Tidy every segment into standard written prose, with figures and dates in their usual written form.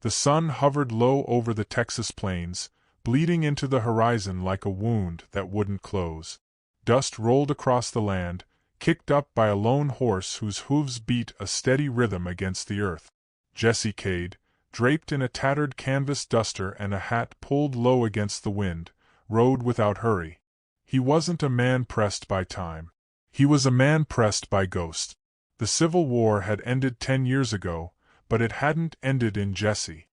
The sun hovered low over the Texas plains, bleeding into the horizon like a wound that wouldn't close. Dust rolled across the land, kicked up by a lone horse whose hooves beat a steady rhythm against the earth. Jesse Cade, draped in a tattered canvas duster and a hat pulled low against the wind, rode without hurry. He wasn't a man pressed by time. He was a man pressed by ghosts. The Civil War had ended 10 years ago, but it hadn't ended in Jesse.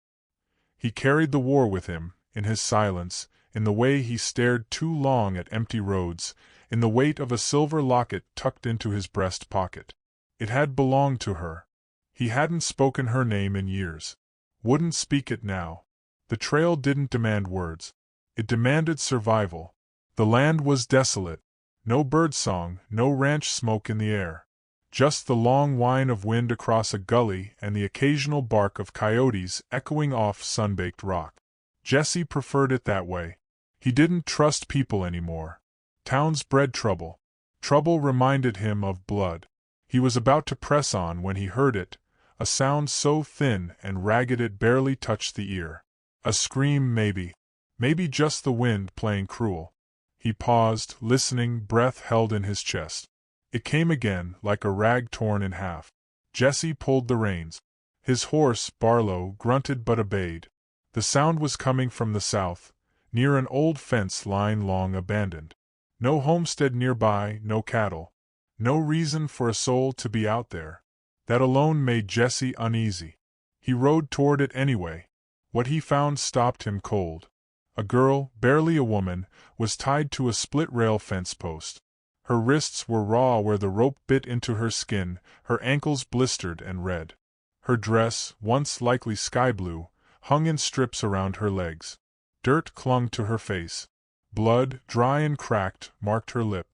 He carried the war with him, in his silence, in the way he stared too long at empty roads, in the weight of a silver locket tucked into his breast pocket. It had belonged to her. He hadn't spoken her name in years. Wouldn't speak it now. The trail didn't demand words. It demanded survival. The land was desolate. No birdsong, no ranch smoke in the air. Just the long whine of wind across a gully and the occasional bark of coyotes echoing off sun-baked rock. Jesse preferred it that way. He didn't trust people anymore. Towns bred trouble. Trouble reminded him of blood. He was about to press on when he heard it, a sound so thin and ragged it barely touched the ear. A scream maybe. Maybe just the wind playing cruel. He paused, listening, breath held in his chest. It came again, like a rag torn in half. Jesse pulled the reins. His horse, Barlow, grunted but obeyed. The sound was coming from the south, near an old fence line long abandoned. No homestead nearby, no cattle. No reason for a soul to be out there. That alone made Jesse uneasy. He rode toward it anyway. What he found stopped him cold. A girl, barely a woman, was tied to a split-rail fence post. Her wrists were raw where the rope bit into her skin, her ankles blistered and red. Her dress, once likely sky blue, hung in strips around her legs. Dirt clung to her face. Blood, dry and cracked, marked her lip.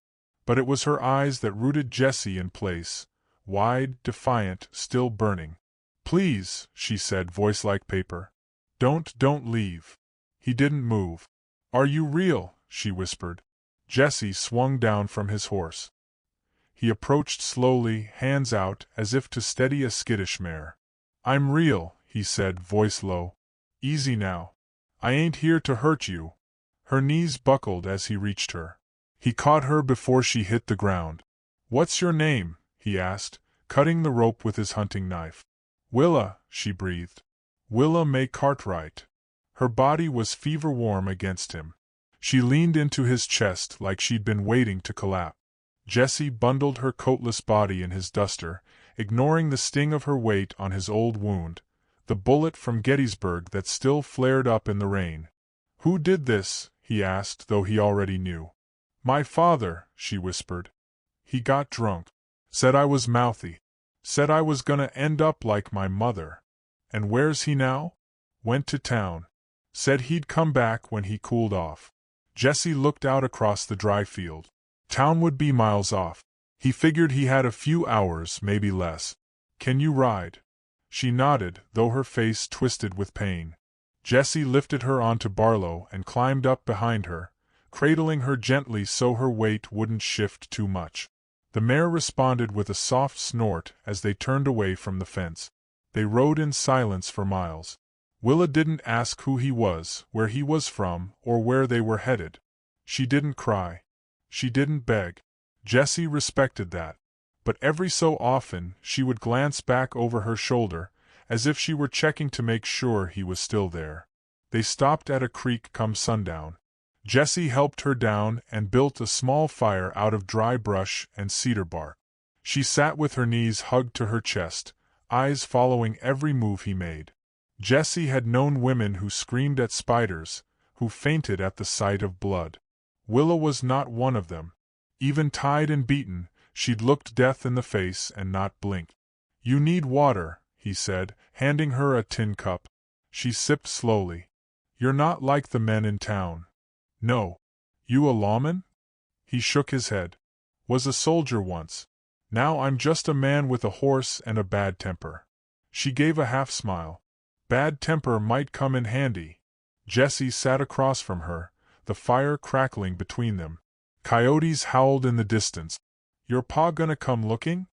But it was her eyes that rooted Jesse in place, wide, defiant, still burning. "Please," she said, voice like paper. Don't leave." He didn't move. "Are you real?" she whispered. Jesse swung down from his horse. He approached slowly, hands out, as if to steady a skittish mare. "I'm real," he said, voice low. "Easy now. I ain't here to hurt you." Her knees buckled as he reached her. He caught her before she hit the ground. "What's your name?" he asked, cutting the rope with his hunting knife. "Willa," she breathed. "Willa May Cartwright." Her body was fever-warm against him. She leaned into his chest like she'd been waiting to collapse. Jesse bundled her coatless body in his duster, ignoring the sting of her weight on his old wound, the bullet from Gettysburg that still flared up in the rain. "Who did this?" he asked, though he already knew. "My father," she whispered. "He got drunk. Said I was mouthy. Said I was gonna end up like my mother. And where's he now? Went to town. Said he'd come back when he cooled off." Jesse looked out across the dry field. Town would be miles off. He figured he had a few hours, maybe less. "Can you ride?" She nodded, though her face twisted with pain. Jesse lifted her onto Barlow and climbed up behind her, cradling her gently so her weight wouldn't shift too much. The mare responded with a soft snort as they turned away from the fence. They rode in silence for miles. Willa didn't ask who he was, where he was from, or where they were headed. She didn't cry. She didn't beg. Jesse respected that. But every so often she would glance back over her shoulder, as if she were checking to make sure he was still there. They stopped at a creek come sundown. Jesse helped her down and built a small fire out of dry brush and cedar bark. She sat with her knees hugged to her chest, eyes following every move he made. Jesse had known women who screamed at spiders, who fainted at the sight of blood. Willa was not one of them. Even tied and beaten, she'd looked death in the face and not blinked. "You need water," he said, handing her a tin cup. She sipped slowly. "You're not like the men in town." "No. You a lawman?" He shook his head. "Was a soldier once. Now I'm just a man with a horse and a bad temper." She gave a half-smile. "Bad temper might come in handy." Jesse sat across from her, the fire crackling between them. Coyotes howled in the distance. "Your pa gonna come looking?"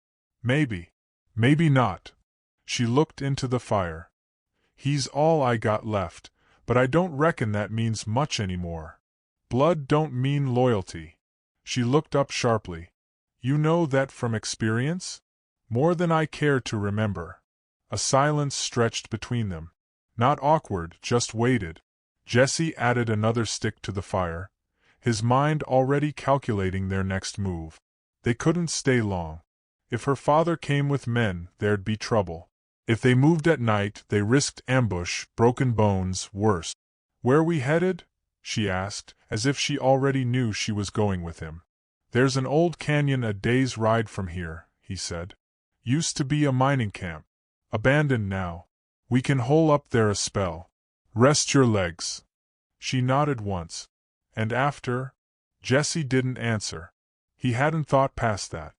"Maybe. Maybe not." She looked into the fire. He's all I got left, but I don't reckon that means much anymore. Blood don't mean loyalty. She looked up sharply. You know that from experience? More than I care to remember. A silence stretched between them. Not awkward, just waited. Jesse added another stick to the fire, his mind already calculating their next move. They couldn't stay long. If her father came with men, there'd be trouble. If they moved at night, they risked ambush, broken bones, worse. Where we headed? She asked, as if she already knew she was going with him. There's an old canyon a day's ride from here, he said. Used to be a mining camp. Abandoned now. We can hole up there a spell. Rest your legs. She nodded once. And after? Jesse didn't answer. He hadn't thought past that.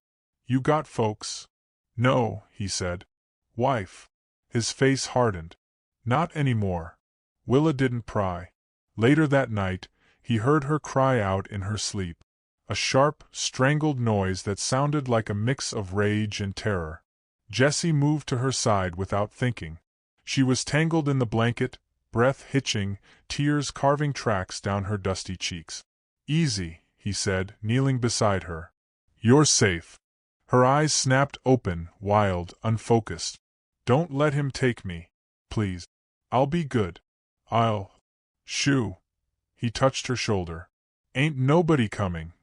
You got folks? No, he said. Wife. His face hardened. Not anymore. Willa didn't pry. Later that night, he heard her cry out in her sleep. A sharp, strangled noise that sounded like a mix of rage and terror. Jesse moved to her side without thinking. She was tangled in the blanket, breath hitching, tears carving tracks down her dusty cheeks. Easy, he said, kneeling beside her. You're safe. Her eyes snapped open, wild, unfocused. Don't let him take me, please. I'll be good. Shoo. He touched her shoulder. Ain't nobody coming.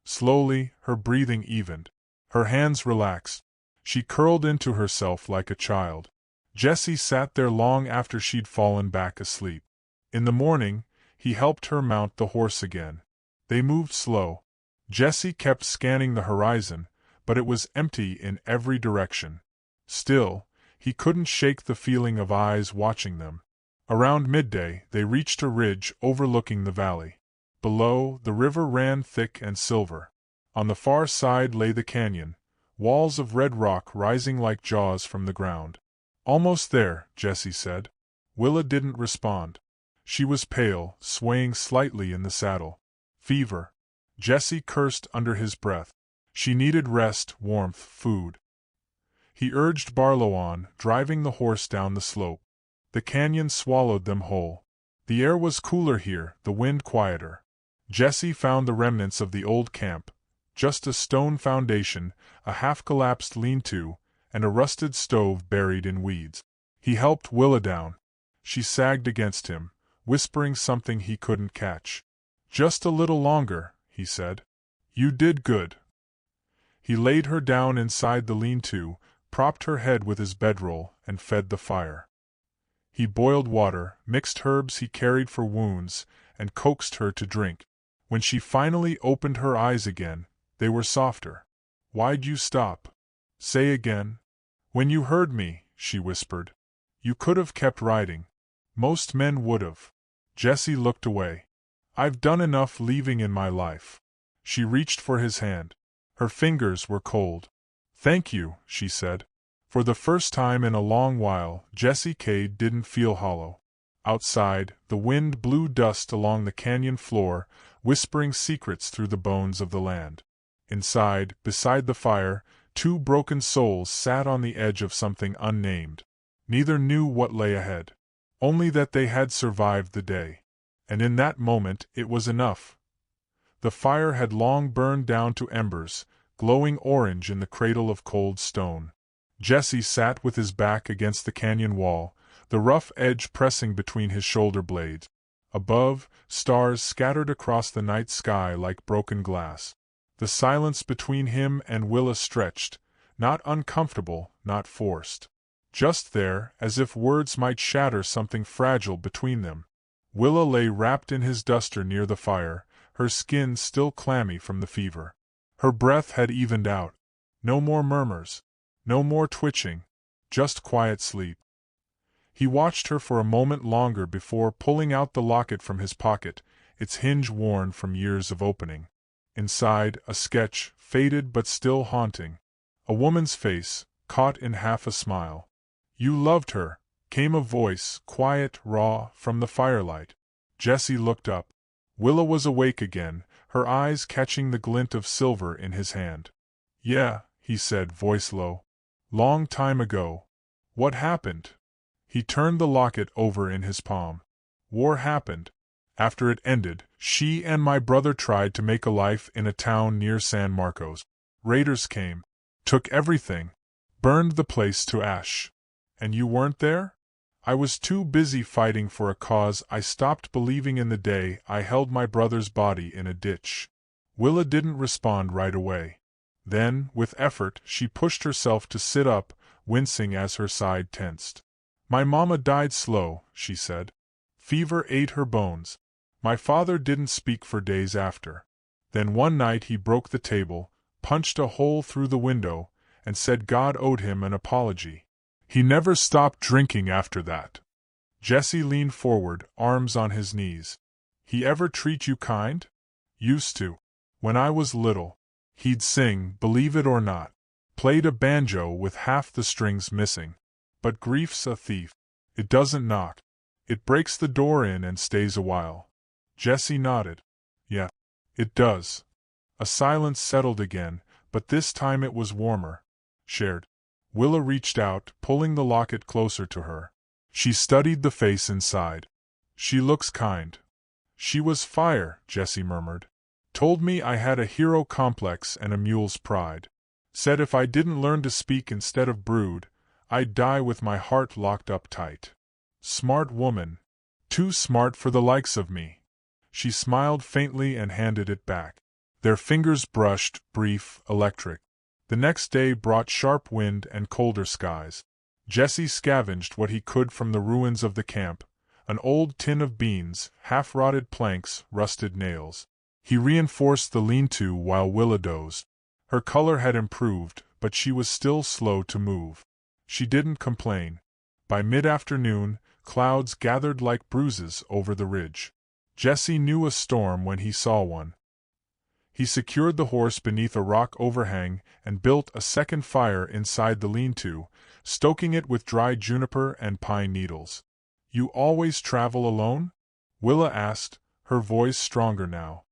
Slowly, her breathing evened. Her hands relaxed. She curled into herself like a child. Jesse sat there long after she'd fallen back asleep. In the morning, he helped her mount the horse again. They moved slow. Jesse kept scanning the horizon, but it was empty in every direction. Still, he couldn't shake the feeling of eyes watching them. Around midday, they reached a ridge overlooking the valley. Below, the river ran thick and silver. On the far side lay the canyon, walls of red rock rising like jaws from the ground. Almost there, Jesse said. Willa didn't respond. She was pale, swaying slightly in the saddle. Fever. Jesse cursed under his breath. She needed rest, warmth, food. He urged Barlow on, driving the horse down the slope. The canyon swallowed them whole. The air was cooler here, the wind quieter. Jesse found the remnants of the old camp, just a stone foundation, a half-collapsed lean-to, and a rusted stove buried in weeds. He helped Willa down. She sagged against him, whispering something he couldn't catch. Just a little longer, he said. You did good. He laid her down inside the lean-to, propped her head with his bedroll, and fed the fire. He boiled water, mixed herbs he carried for wounds, and coaxed her to drink. When she finally opened her eyes again, they were softer. Why'd you stop? Say again. When you heard me, she whispered. You could have kept riding. Most men would have. Jesse looked away. I've done enough leaving in my life. She reached for his hand. Her fingers were cold. Thank you, she said. For the first time in a long while, Jesse Cade didn't feel hollow. Outside, the wind blew dust along the canyon floor, whispering secrets through the bones of the land. Inside, beside the fire, two broken souls sat on the edge of something unnamed. Neither knew what lay ahead. Only that they had survived the day. And in that moment, it was enough. The fire had long burned down to embers, glowing orange in the cradle of cold stone. Jesse sat with his back against the canyon wall, the rough edge pressing between his shoulder blades. Above, stars scattered across the night sky like broken glass. The silence between him and Willa stretched, not uncomfortable, not forced. Just there, as if words might shatter something fragile between them. Willa lay wrapped in his duster near the fire, her skin still clammy from the fever. Her breath had evened out. No more murmurs. No more twitching. Just quiet sleep. He watched her for a moment longer before pulling out the locket from his pocket, its hinge worn from years of opening. Inside, a sketch, faded but still haunting. A woman's face, caught in half a smile. You loved her, came a voice, quiet, raw, from the firelight. Jesse looked up. Willa was awake again, her eyes catching the glint of silver in his hand. Yeah, he said, voice low. Long time ago. What happened? He turned the locket over in his palm. War happened. After it ended, she and my brother tried to make a life in a town near San Marcos. Raiders came, took everything, burned the place to ash. And you weren't there? I was too busy fighting for a cause. I stopped believing in the day I held my brother's body in a ditch. Willa didn't respond right away. Then, with effort, she pushed herself to sit up, wincing as her side tensed. My mama died slow, she said. Fever ate her bones. My father didn't speak for days after. Then one night he broke the table, punched a hole through the window, and said God owed him an apology. He never stopped drinking after that. Jesse leaned forward, arms on his knees. He ever treat you kind? Used to. When I was little. He'd sing, believe it or not. Played a banjo with half the strings missing. But grief's a thief. It doesn't knock. It breaks the door in and stays a while. Jesse nodded. Yeah, it does. A silence settled again, but this time it was warmer. Shared. Willa reached out, pulling the locket closer to her. She studied the face inside. She looks kind. She was fire, Jesse murmured. Told me I had a hero complex and a mule's pride. Said if I didn't learn to speak instead of brood, I'd die with my heart locked up tight. Smart woman. Too smart for the likes of me. She smiled faintly and handed it back. Their fingers brushed, brief, electric. The next day brought sharp wind and colder skies. Jesse scavenged what he could from the ruins of the camp, an old tin of beans, half-rotted planks, rusted nails. He reinforced the lean-to while Willa dozed. Her color had improved, but she was still slow to move. She didn't complain. By mid-afternoon, clouds gathered like bruises over the ridge. Jesse knew a storm when he saw one. He secured the horse beneath a rock overhang and built a second fire inside the lean-to, stoking it with dry juniper and pine needles. You always travel alone? Willa asked, her voice stronger now.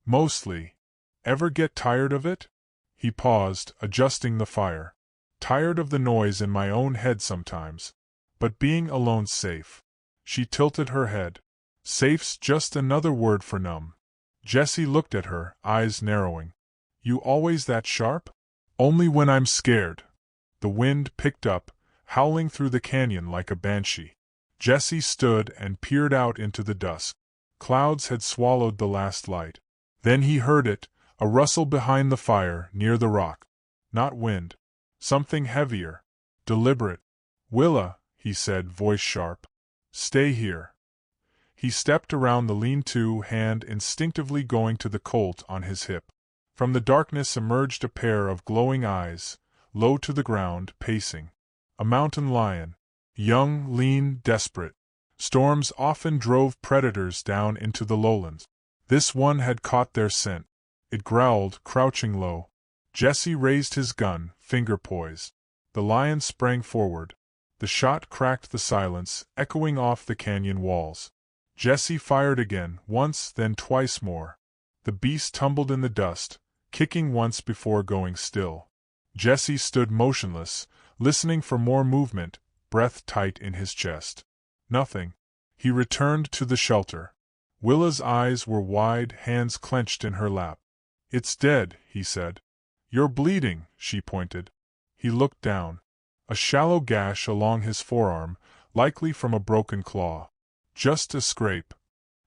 Mostly. Ever get tired of it? He paused, adjusting the fire. Tired of the noise in my own head sometimes. But being alone's safe. She tilted her head. Safe's just another word for numb. Jesse looked at her, eyes narrowing. You always that sharp? Only when I'm scared. The wind picked up, howling through the canyon like a banshee. Jesse stood and peered out into the dusk. Clouds had swallowed the last light. Then he heard it, a rustle behind the fire, near the rock. Not wind. Something heavier. Deliberate. Willa, he said, voice sharp. Stay here. He stepped around the lean-to, hand instinctively going to the colt on his hip. From the darkness emerged a pair of glowing eyes, low to the ground, pacing. A mountain lion. Young, lean, desperate. Storms often drove predators down into the lowlands. This one had caught their scent. It growled, crouching low. Jesse raised his gun, finger poised. The lion sprang forward. The shot cracked the silence, echoing off the canyon walls. Jesse fired again, once, then twice more. The beast tumbled in the dust, kicking once before going still. Jesse stood motionless, listening for more movement, breath tight in his chest. Nothing. He returned to the shelter. Willa's eyes were wide, hands clenched in her lap. It's dead, he said. You're bleeding, she pointed. He looked down. A shallow gash along his forearm, likely from a broken claw. Just a scrape.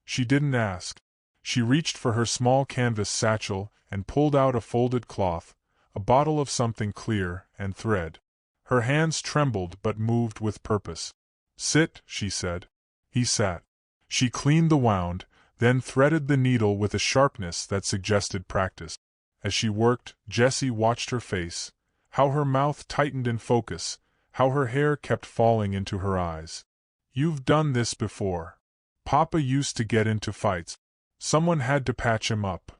She didn't ask. She reached for her small canvas satchel and pulled out a folded cloth, a bottle of something clear, and thread. Her hands trembled but moved with purpose. Sit, she said. He sat. She cleaned the wound, then threaded the needle with a sharpness that suggested practice. As she worked, Jesse watched her face, how her mouth tightened in focus, how her hair kept falling into her eyes. You've done this before. Papa used to get into fights. Someone had to patch him up.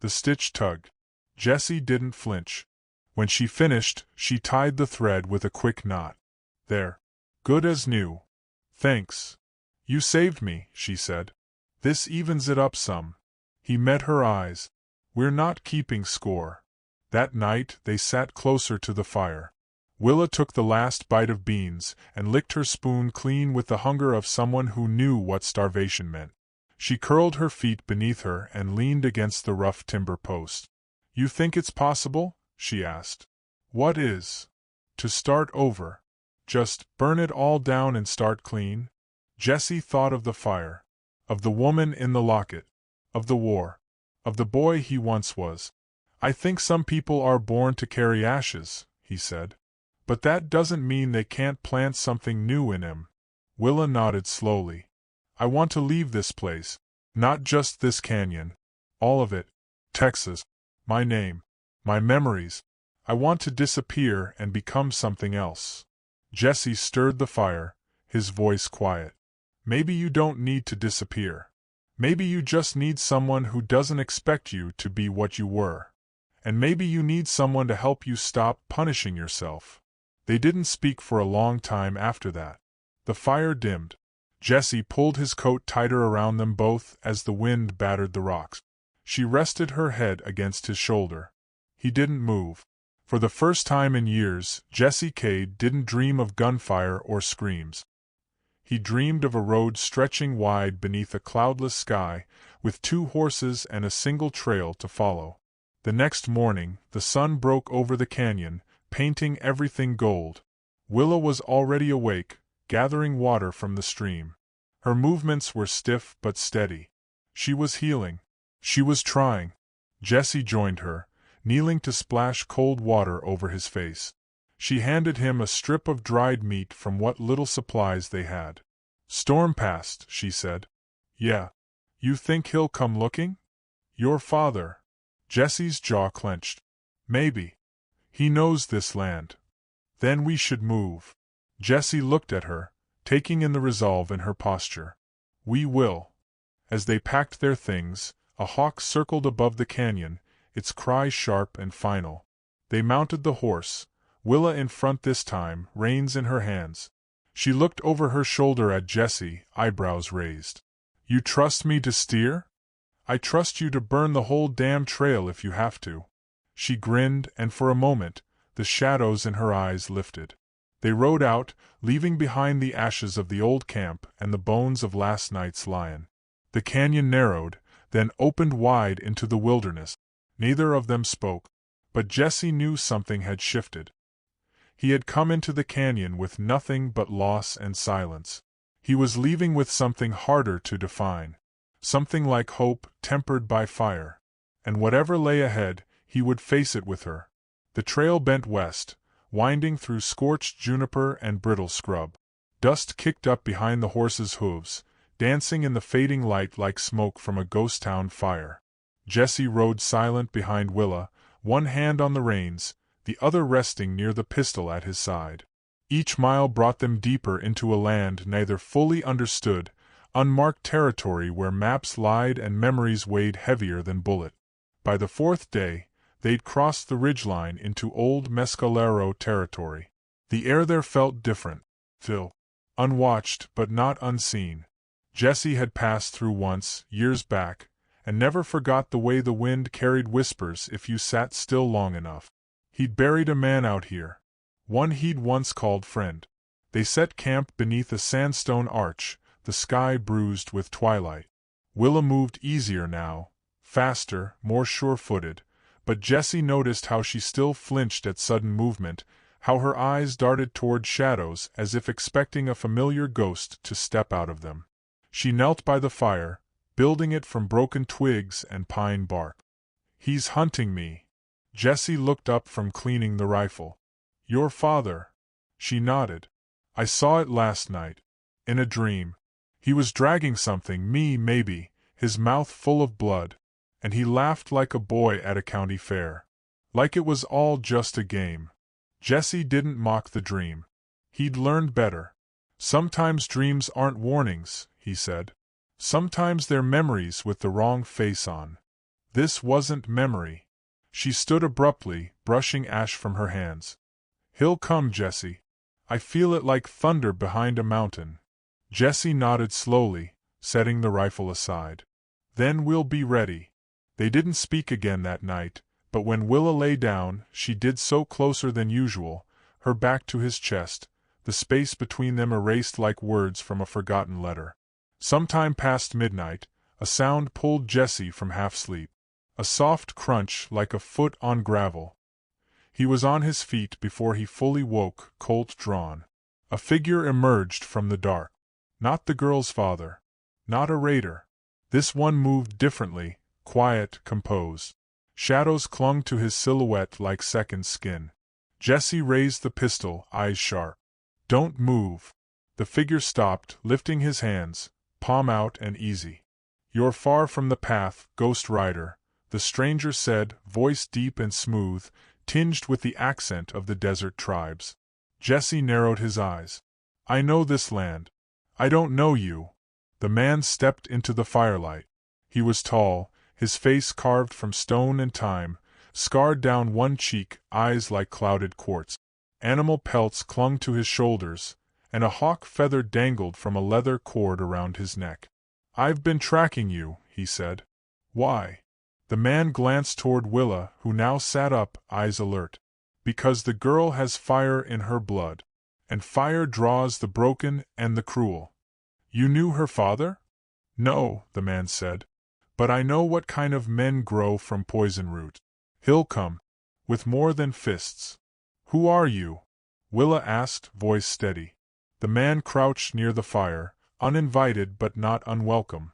The stitch tugged. Jesse didn't flinch. When she finished, she tied the thread with a quick knot. There. Good as new. Thanks. You saved me, she said. This evens it up some. He met her eyes. We're not keeping score. That night they sat closer to the fire. Willa took the last bite of beans and licked her spoon clean with the hunger of someone who knew what starvation meant. She curled her feet beneath her and leaned against the rough timber post. "You think it's possible?" she asked. "What is?" "To start over. Just burn it all down and start clean?" Jesse thought of the fire, of the woman in the locket, of the war, of the boy he once was. "I think some people are born to carry ashes," he said. "But that doesn't mean they can't plant something new in him." Willa nodded slowly. "I want to leave this place. Not just this canyon. All of it. Texas. My name. My memories. I want to disappear and become something else." Jesse stirred the fire, his voice quiet. "Maybe you don't need to disappear. Maybe you just need someone who doesn't expect you to be what you were. And maybe you need someone to help you stop punishing yourself." They didn't speak for a long time after that. The fire dimmed. Jesse pulled his coat tighter around them both as the wind battered the rocks. She rested her head against his shoulder. He didn't move. For the first time in years, Jesse Cade didn't dream of gunfire or screams. He dreamed of a road stretching wide beneath a cloudless sky, with 2 horses and a single trail to follow. The next morning, the sun broke over the canyon, painting everything gold. Willa was already awake, gathering water from the stream. Her movements were stiff but steady. She was healing. She was trying. Jesse joined her, kneeling to splash cold water over his face. She handed him a strip of dried meat from what little supplies they had. "Storm passed," she said. "Yeah. You think he'll come looking?" "Your father." Jesse's jaw clenched. "Maybe. He knows this land. Then we should move." Jesse looked at her, taking in the resolve in her posture. "We will." As they packed their things, a hawk circled above the canyon, its cry sharp and final. They mounted the horse, Willa in front this time, reins in her hands. She looked over her shoulder at Jesse, eyebrows raised. "You trust me to steer?" "I trust you to burn the whole damn trail if you have to." She grinned, and for a moment, the shadows in her eyes lifted. They rode out, leaving behind the ashes of the old camp and the bones of last night's lion. The canyon narrowed, then opened wide into the wilderness. Neither of them spoke, but Jesse knew something had shifted. He had come into the canyon with nothing but loss and silence. He was leaving with something harder to define. Something like hope tempered by fire. And whatever lay ahead, he would face it with her. The trail bent west, winding through scorched juniper and brittle scrub. Dust kicked up behind the horses' hooves, dancing in the fading light like smoke from a ghost town fire. Jesse rode silent behind Willa, one hand on the reins, the other resting near the pistol at his side. Each mile brought them deeper into a land neither fully understood, unmarked territory where maps lied and memories weighed heavier than bullet. By the 4th day, they'd crossed the ridgeline into old Mescalero territory. The air there felt different, still, unwatched but not unseen. Jesse had passed through once, years back, and never forgot the way the wind carried whispers if you sat still long enough. He'd buried a man out here, one he'd once called friend. They set camp beneath a sandstone arch, the sky bruised with twilight. Willa moved easier now, faster, more sure-footed, but Jesse noticed how she still flinched at sudden movement, how her eyes darted toward shadows as if expecting a familiar ghost to step out of them. She knelt by the fire, building it from broken twigs and pine bark. "He's hunting me." Jesse looked up from cleaning the rifle. "Your father." She nodded. "I saw it last night. In a dream. He was dragging something, me maybe, his mouth full of blood, and he laughed like a boy at a county fair. Like it was all just a game." Jesse didn't mock the dream. He'd learned better. "Sometimes dreams aren't warnings," he said. "Sometimes they're memories with the wrong face on." This wasn't memory. She stood abruptly, brushing ash from her hands. "He'll come, Jesse. I feel it like thunder behind a mountain." Jesse nodded slowly, setting the rifle aside. "Then we'll be ready." They didn't speak again that night, but when Willa lay down, she did so closer than usual, her back to his chest, the space between them erased like words from a forgotten letter. Sometime past midnight, a sound pulled Jesse from half-sleep. A soft crunch like a foot on gravel. He was on his feet before he fully woke, Colt drawn. A figure emerged from the dark. Not the girl's father. Not a raider. This one moved differently, quiet, composed. Shadows clung to his silhouette like second skin. Jesse raised the pistol, eyes sharp. "Don't move." The figure stopped, lifting his hands, palm out and easy. "You're far from the path, Ghost Rider," the stranger said, voice deep and smooth, tinged with the accent of the desert tribes. Jesse narrowed his eyes. "I know this land. I don't know you." The man stepped into the firelight. He was tall, his face carved from stone and time, scarred down one cheek, eyes like clouded quartz. Animal pelts clung to his shoulders, and a hawk feather dangled from a leather cord around his neck. "I've been tracking you," he said. "Why?" The man glanced toward Willa, who now sat up, eyes alert. "Because the girl has fire in her blood. And fire draws the broken and the cruel." "You knew her father?" "No," the man said. "But I know what kind of men grow from poison root. He'll come. With more than fists." "Who are you?" Willa asked, voice steady. The man crouched near the fire, uninvited but not unwelcome.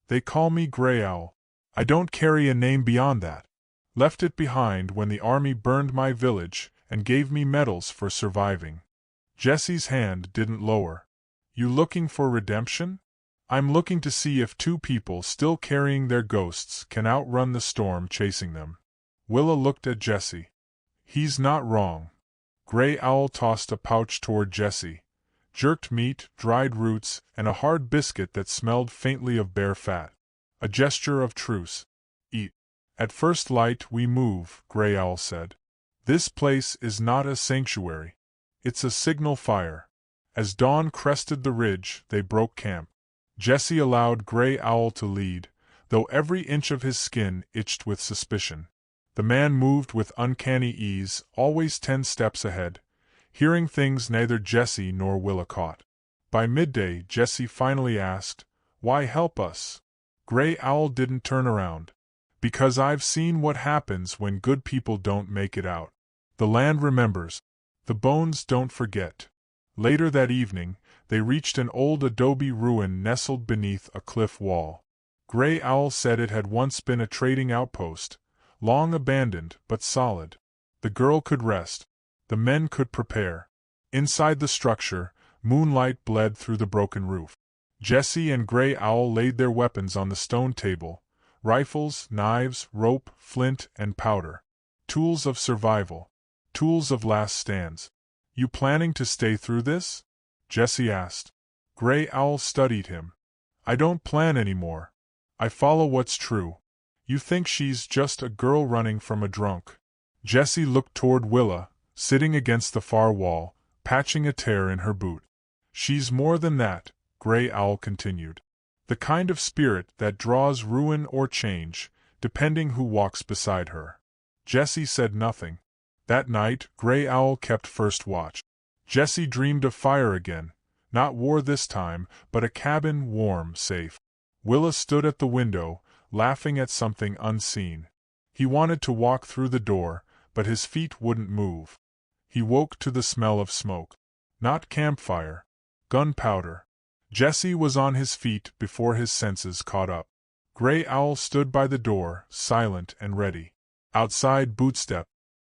"They call me Grey Owl. I don't carry a name beyond that. Left it behind when the army burned my village and gave me medals for surviving." Jesse's hand didn't lower. "You looking for redemption?" "I'm looking to see if two people still carrying their ghosts can outrun the storm chasing them." Willa looked at Jesse. "He's not wrong." Grey Owl tossed a pouch toward Jesse. Jerked meat, dried roots, and a hard biscuit that smelled faintly of bear fat. A gesture of truce. "Eat." "At first light we move," Grey Owl said. "This place is not a sanctuary. It's a signal fire." As dawn crested the ridge, they broke camp. Jesse allowed Grey Owl to lead, though every inch of his skin itched with suspicion. The man moved with uncanny ease, always 10 steps ahead, hearing things neither Jesse nor Willa caught. By midday, Jesse finally asked, "Why help us?" Grey Owl didn't turn around. "Because I've seen what happens when good people don't make it out. The land remembers. The bones don't forget." Later that evening, they reached an old adobe ruin nestled beneath a cliff wall. Grey Owl said it had once been a trading outpost, long abandoned but solid. The girl could rest. The men could prepare. Inside the structure, moonlight bled through the broken roof. Jesse and Grey Owl laid their weapons on the stone table, rifles, knives, rope, flint, and powder. Tools of survival. Tools of last stands. "You planning to stay through this?" Jesse asked. Grey Owl studied him. "I don't plan anymore. I follow what's true. You think she's just a girl running from a drunk." Jesse looked toward Willa, sitting against the far wall, patching a tear in her boot. "She's more than that," Grey Owl continued. "The kind of spirit that draws ruin or change, depending who walks beside her." Jesse said nothing. That night, Grey Owl kept first watch. Jesse dreamed of fire again, not war this time, but a cabin warm, safe. Willa stood at the window, laughing at something unseen. He wanted to walk through the door, but his feet wouldn't move. He woke to the smell of smoke. Not campfire. Gunpowder. Jesse was on his feet before his senses caught up. Grey Owl stood by the door, silent and ready. Outside, bootstep.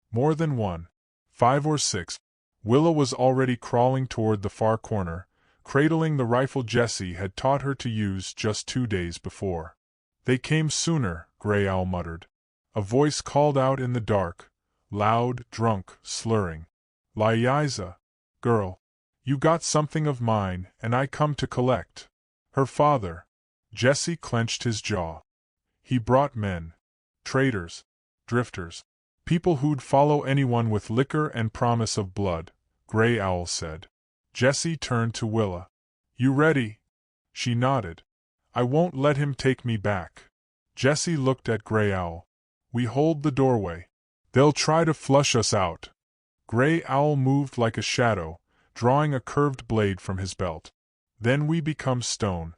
More than one. 5 or 6. Willa was already crawling toward the far corner, cradling the rifle Jesse had taught her to use just 2 days before. "They came sooner," Grey Owl muttered. A voice called out in the dark, loud, drunk, slurring. "Liza, girl. You got something of mine, and I come to collect." Her father. Jesse clenched his jaw. He brought men. Traitors. Drifters. People who'd follow anyone with liquor and promise of blood, Grey Owl said. Jesse turned to Willa. "You ready?" She nodded. "I won't let him take me back." Jesse looked at Grey Owl. "We hold the doorway. They'll try to flush us out." Gray Owl moved like a shadow, drawing a curved blade from his belt. Then we become stone.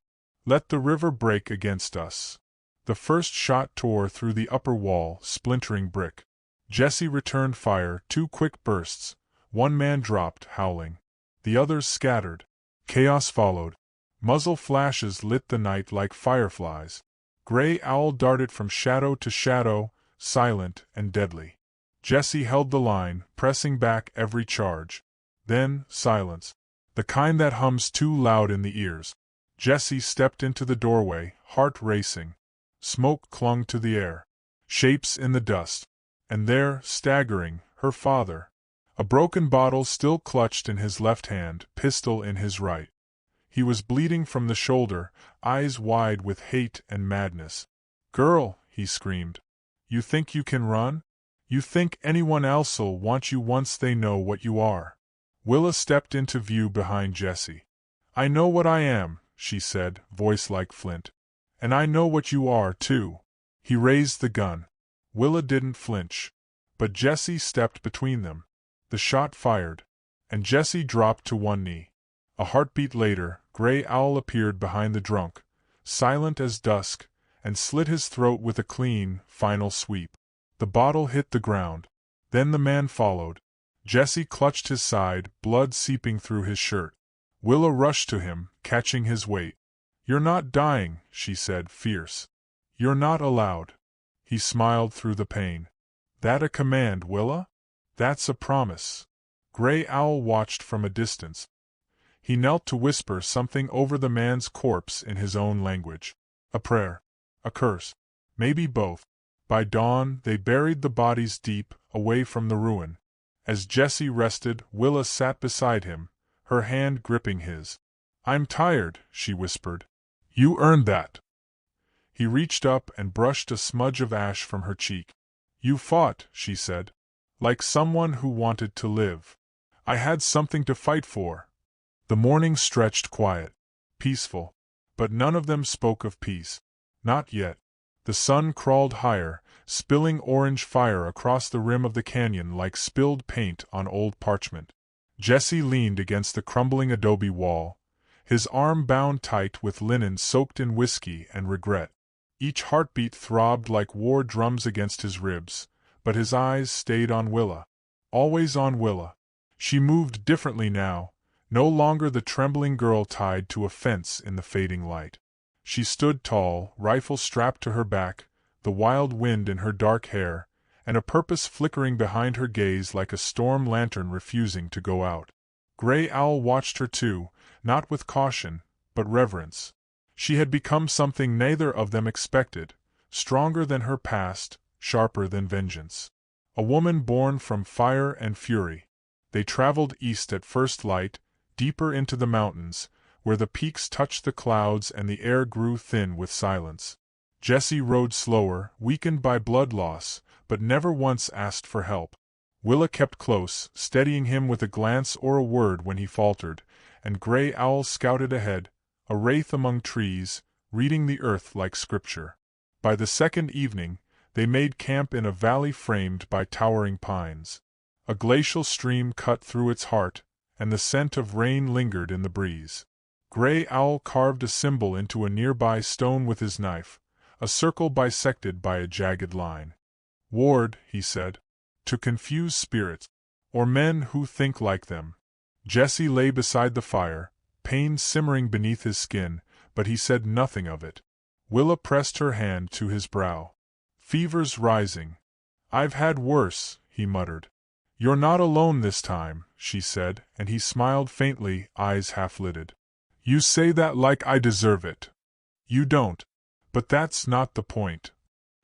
Let the river break against us. The first shot tore through the upper wall, splintering brick. Jesse returned fire, 2 quick bursts. One man dropped, howling. The others scattered. Chaos followed. Muzzle flashes lit the night like fireflies. Gray Owl darted from shadow to shadow, silent and deadly. Jesse held the line, pressing back every charge. Then, silence. The kind that hums too loud in the ears. Jesse stepped into the doorway, heart racing. Smoke clung to the air. Shapes in the dust. And there, staggering, her father. A broken bottle still clutched in his left hand, pistol in his right. He was bleeding from the shoulder, eyes wide with hate and madness. "Girl," he screamed. "You think you can run? You think anyone else'll want you once they know what you are?" Willa stepped into view behind Jesse. "I know what I am," she said, voice like flint. "And I know what you are, too." He raised the gun. Willa didn't flinch. But Jesse stepped between them. The shot fired. And Jesse dropped to one knee. A heartbeat later, Gray Owl appeared behind the drunk, silent as dusk, and slit his throat with a clean, final sweep. The bottle hit the ground. Then the man followed. Jesse clutched his side, blood seeping through his shirt. Willa rushed to him, catching his weight. "You're not dying," she said, fierce. "You're not allowed." He smiled through the pain. "That a command, Willa? That's a promise." Gray Owl watched from a distance. He knelt to whisper something over the man's corpse in his own language. A prayer. A curse. Maybe both. By dawn, they buried the bodies deep, away from the ruin. As Jesse rested, Willa sat beside him, her hand gripping his. "I'm tired," she whispered. "You earned that." He reached up and brushed a smudge of ash from her cheek. "You fought," she said. "Like someone who wanted to live. I had something to fight for." The morning stretched quiet, peaceful. But none of them spoke of peace. Not yet. The sun crawled higher, spilling orange fire across the rim of the canyon like spilled paint on old parchment. Jesse leaned against the crumbling adobe wall, his arm bound tight with linen soaked in whiskey and regret. Each heartbeat throbbed like war drums against his ribs, but his eyes stayed on Willa. Always on Willa. She moved differently now, no longer the trembling girl tied to a fence in the fading light. She stood tall, rifle strapped to her back, the wild wind in her dark hair, and a purpose flickering behind her gaze like a storm lantern refusing to go out. Gray Owl watched her too, not with caution, but reverence. She had become something neither of them expected, stronger than her past, sharper than vengeance. A woman born from fire and fury. They traveled east at first light, deeper into the mountains, where the peaks touched the clouds and the air grew thin with silence. Jesse rode slower, weakened by blood loss, but never once asked for help. Willa kept close, steadying him with a glance or a word when he faltered, and Gray Owl scouted ahead, a wraith among trees, reading the earth like scripture. By the second evening, they made camp in a valley framed by towering pines. A glacial stream cut through its heart, and the scent of rain lingered in the breeze. Gray Owl carved a symbol into a nearby stone with his knife, a circle bisected by a jagged line. "Ward," he said, "to confuse spirits, or men who think like them." Jesse lay beside the fire, pain simmering beneath his skin, but he said nothing of it. Willa pressed her hand to his brow. "Fever's rising." "I've had worse," he muttered. "You're not alone this time," she said, and he smiled faintly, eyes half-lidded. "You say that like I deserve it. You don't. But that's not the point."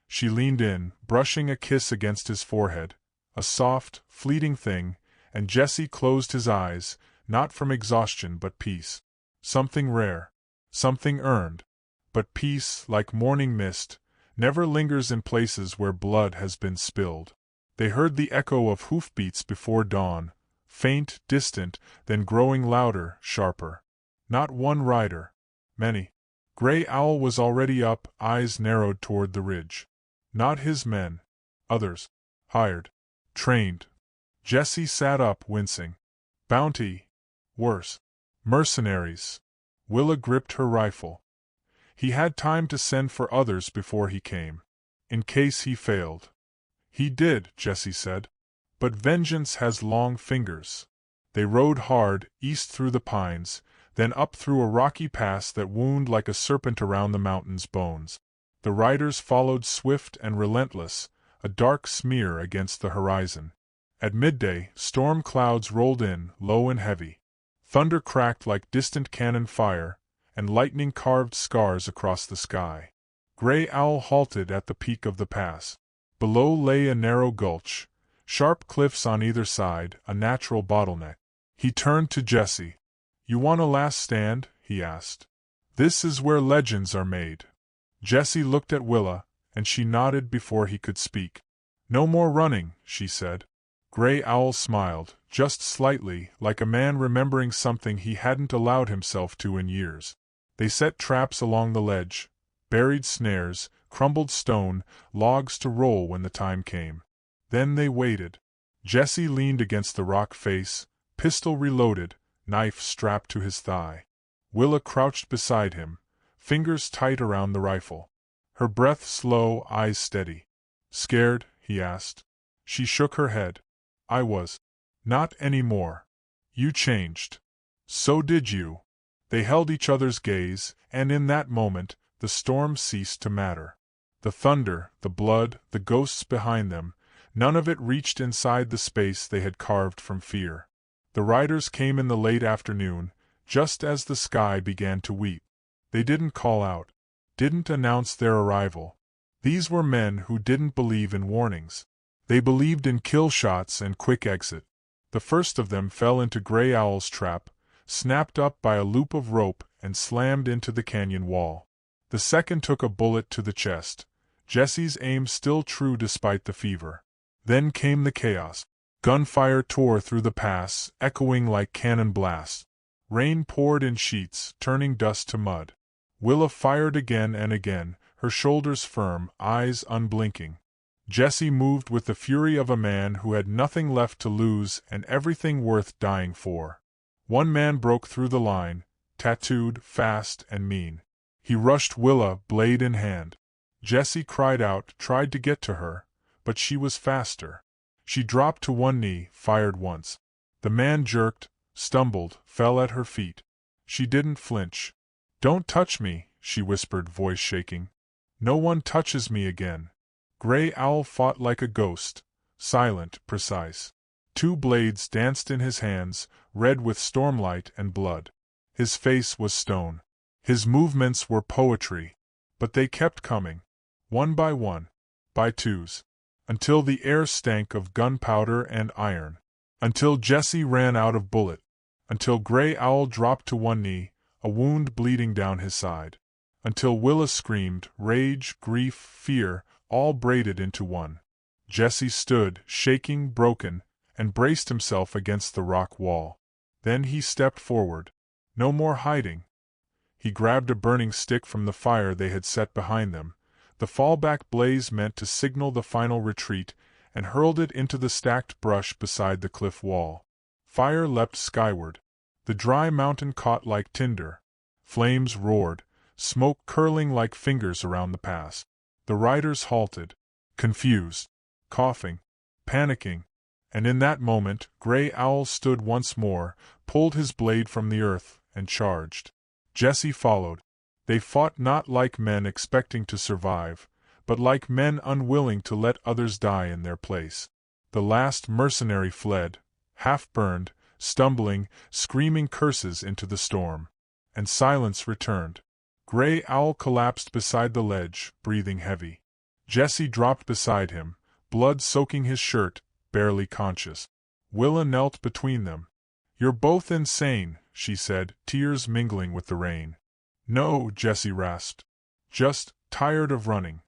She leaned in, brushing a kiss against his forehead, a soft, fleeting thing, and Jesse closed his eyes, not from exhaustion but peace. Something rare. Something earned. But peace, like morning mist, never lingers in places where blood has been spilled. They heard the echo of hoofbeats before dawn, faint, distant, then growing louder, sharper. Not one rider. Many. Gray Owl was already up, eyes narrowed toward the ridge. Not his men. Others. Hired. Trained. Jessie sat up, wincing. Bounty. Worse. Mercenaries. Willa gripped her rifle. He had time to send for others before he came. In case he failed. He did, Jessie said. But vengeance has long fingers. They rode hard, east through the pines, then up through a rocky pass that wound like a serpent around the mountain's bones. The riders followed swift and relentless, a dark smear against the horizon. At midday, storm clouds rolled in, low and heavy. Thunder cracked like distant cannon fire, and lightning carved scars across the sky. Gray Owl halted at the peak of the pass. Below lay a narrow gulch, sharp cliffs on either side, a natural bottleneck. He turned to Jessie. "You want a last stand?" he asked. "This is where legends are made." Jessie looked at Willa, and she nodded before he could speak. "No more running," she said. Gray Owl smiled, just slightly, like a man remembering something he hadn't allowed himself to in years. They set traps along the ledge, buried snares, crumbled stone, logs to roll when the time came. Then they waited. Jessie leaned against the rock face, pistol reloaded, knife strapped to his thigh. Willa crouched beside him, fingers tight around the rifle. Her breath slow, eyes steady. "Scared?" he asked. She shook her head. "I was. Not anymore. You changed. So did you." They held each other's gaze, and in that moment, the storm ceased to matter. The thunder, the blood, the ghosts behind them, none of it reached inside the space they had carved from fear. The riders came in the late afternoon, just as the sky began to weep. They didn't call out, didn't announce their arrival. These were men who didn't believe in warnings. They believed in kill shots and quick exit. The first of them fell into Gray Owl's trap, snapped up by a loop of rope and slammed into the canyon wall. The second took a bullet to the chest, Jessie's aim still true despite the fever. Then came the chaos. Gunfire tore through the pass, echoing like cannon blasts. Rain poured in sheets, turning dust to mud. Willa fired again and again, her shoulders firm, eyes unblinking. Jessie moved with the fury of a man who had nothing left to lose and everything worth dying for. One man broke through the line, tattooed, fast, and mean. He rushed Willa, blade in hand. Jessie cried out, tried to get to her, but she was faster. She dropped to one knee, fired once. The man jerked, stumbled, fell at her feet. She didn't flinch. "Don't touch me," she whispered, voice shaking. "No one touches me again." Gray Owl fought like a ghost, silent, precise. Two blades danced in his hands, red with stormlight and blood. His face was stone. His movements were poetry. But they kept coming. One by twos. Until the air stank of gunpowder and iron. Until Jessie ran out of bullet. Until Gray Owl dropped to one knee, a wound bleeding down his side. Until Willa screamed, rage, grief, fear, all braided into one. Jessie stood, shaking, broken, and braced himself against the rock wall. Then he stepped forward. No more hiding. He grabbed a burning stick from the fire they had set behind them, the fallback blaze meant to signal the final retreat, and hurled it into the stacked brush beside the cliff wall. Fire leapt skyward. The dry mountain caught like tinder. Flames roared, smoke curling like fingers around the pass. The riders halted, confused, coughing, panicking, and in that moment Gray Owl stood once more, pulled his blade from the earth, and charged. Jessie followed. They fought not like men expecting to survive, but like men unwilling to let others die in their place. The last mercenary fled, half-burned, stumbling, screaming curses into the storm. And silence returned. Gray Owl collapsed beside the ledge, breathing heavy. Jessie dropped beside him, blood soaking his shirt, barely conscious. Willa knelt between them. "You're both insane," she said, tears mingling with the rain. "No," Jessie rasped. "Just tired of running."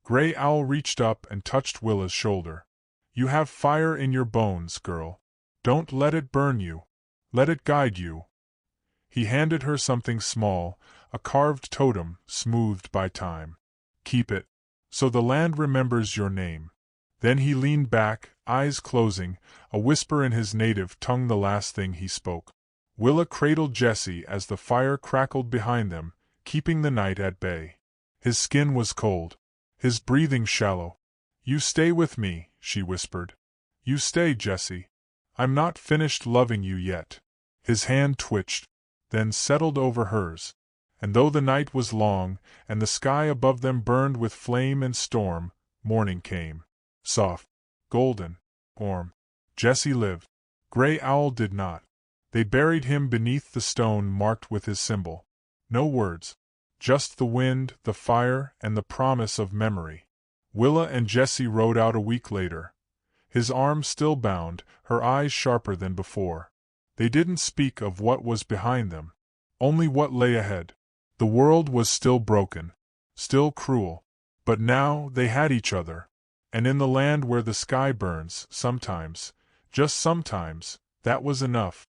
Gray Owl reached up and touched Willa's shoulder. "You have fire in your bones, girl. Don't let it burn you. Let it guide you." He handed her something small, a carved totem, smoothed by time. "Keep it, so the land remembers your name." Then he leaned back, eyes closing, a whisper in his native tongue the last thing he spoke. Willa cradled Jesse as the fire crackled behind them, keeping the night at bay. His skin was cold, his breathing shallow. "You stay with me," she whispered. "You stay, Jesse. I'm not finished loving you yet." His hand twitched, then settled over hers. And though the night was long, and the sky above them burned with flame and storm, morning came. Soft, golden, warm. Jesse lived. Gray Owl did not. They buried him beneath the stone marked with his symbol. No words. Just the wind, the fire, and the promise of memory. Willa and Jesse rode out a week later. His arm still bound, her eyes sharper than before. They didn't speak of what was behind them, only what lay ahead. The world was still broken, still cruel, but now they had each other. And in the land where the sky burns, sometimes, just sometimes, that was enough.